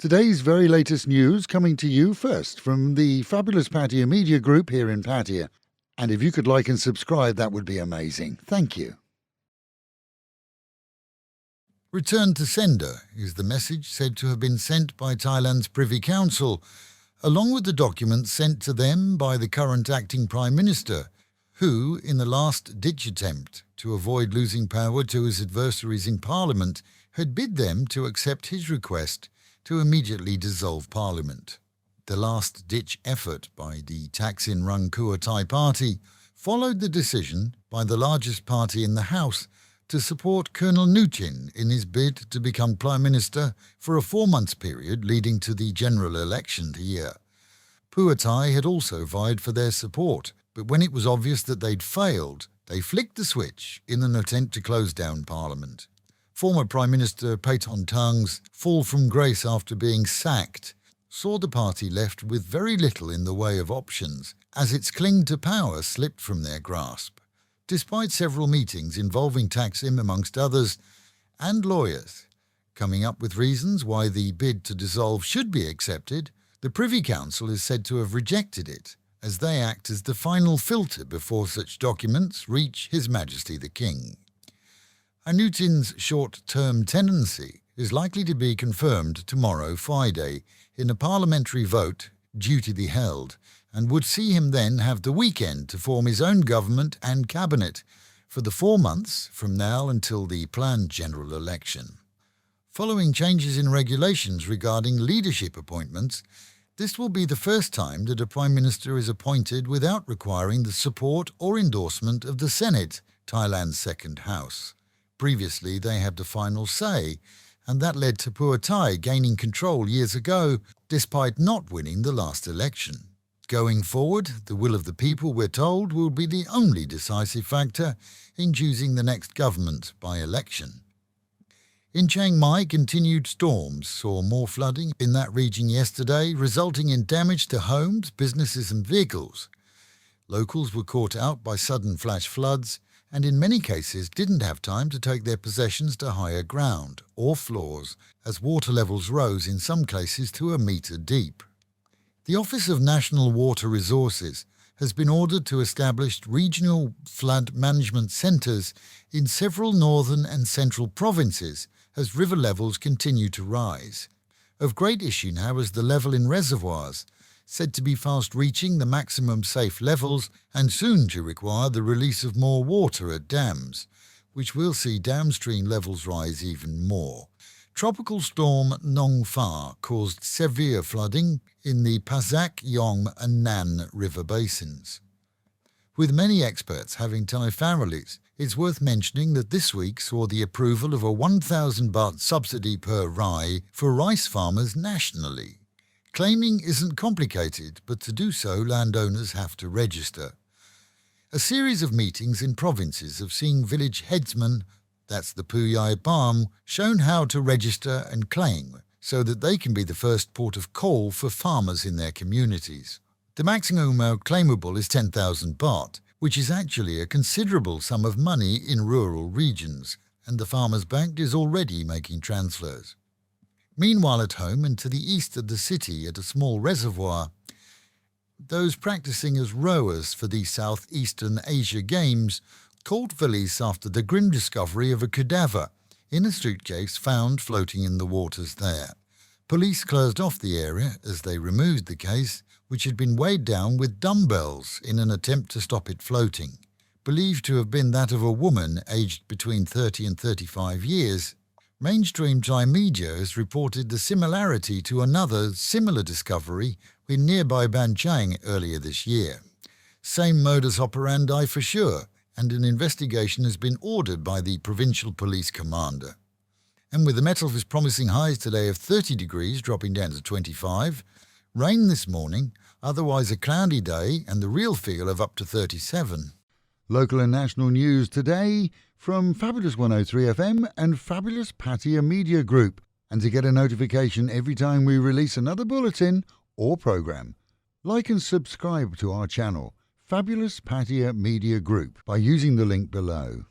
Today's very latest news coming to you first from the fabulous Pattaya Media Group here in Pattaya. And if you could like and subscribe, that would be amazing. Thank you. Return to sender is the message said to have been sent by Thailand's Privy Council, along with the documents sent to them by the current acting Prime Minister, who, in the last-ditch attempt to avoid losing power to his adversaries in Parliament, had bid them to accept his request to immediately dissolve Parliament. The last-ditch effort by the Thaksin-run Pheu Thai party followed the decision by the largest party in the House to support Colonel Nuchin in his bid to become Prime Minister for a 4-month period leading to the general election here. Pheu Thai had also vied for their support, but when it was obvious that they'd failed, they flicked the switch in an attempt to close down Parliament. Former Prime Minister Paetong Tang's fall from grace after being sacked saw the party left with very little in the way of options as its cling to power slipped from their grasp. Despite several meetings involving Thaksin, amongst others, and lawyers, coming up with reasons why the bid to dissolve should be accepted, the Privy Council is said to have rejected it, as they act as the final filter before such documents reach His Majesty the King. Anutin's short-term tenancy is likely to be confirmed tomorrow, Friday, in a parliamentary vote due to be held, and would see him then have the weekend to form his own government and cabinet for the 4 months from now until the planned general election. Following changes in regulations regarding leadership appointments, this will be the first time that a Prime Minister is appointed without requiring the support or endorsement of the Senate, Thailand's second house. Previously, they had the final say, and that led to Pheu Thai gaining control years ago, despite not winning the last election. Going forward, the will of the people, we're told, will be the only decisive factor in choosing the next government by election. In Chiang Mai, continued storms saw more flooding in that region yesterday, resulting in damage to homes, businesses and vehicles. Locals were caught out by sudden flash floods, and in many cases didn't have time to take their possessions to higher ground or floors, as water levels rose in some cases to 1 metre deep. The Office of National Water Resources has been ordered to establish regional flood management centres in several northern and central provinces as river levels continue to rise. Of great issue now is the level in reservoirs, said to be fast reaching the maximum safe levels and soon to require the release of more water at dams, which will see downstream levels rise even more. Tropical storm Nong Fa caused severe flooding in the Pazak, Yong and Nan river basins. With many experts having Thai families, it's worth mentioning that this week saw the approval of a 1,000 baht subsidy per rai for rice farmers nationally. Claiming isn't complicated, but to do so, landowners have to register. A series of meetings in provinces have seen village headsmen, that's the Puyai Palm, shown how to register and claim, so that they can be the first port of call for farmers in their communities. The maximum amount claimable is 10,000 baht, which is actually a considerable sum of money in rural regions, and the Farmers' Bank is already making transfers. Meanwhile, at home and to the east of the city at a small reservoir, those practicing as rowers for the Southeastern Asia Games called police after the grim discovery of a cadaver in a suitcase found floating in the waters there. Police closed off the area as they removed the case, which had been weighed down with dumbbells in an attempt to stop it floating. Believed to have been that of a woman aged between 30 and 35 years, mainstream Thai media has reported the similarity to another similar discovery in nearby Ban Chang earlier this year. Same modus operandi for sure, and an investigation has been ordered by the provincial police commander. And with the metals promising highs today of 30 degrees dropping down to 25, rain this morning, otherwise a cloudy day and the real feel of up to 37. Local and national news today from Fabulous 103 FM and Fabulous Pattaya Media Group. And to get a notification every time we release another bulletin or program, like and subscribe to our channel, Fabulous Pattaya Media Group, by using the link below.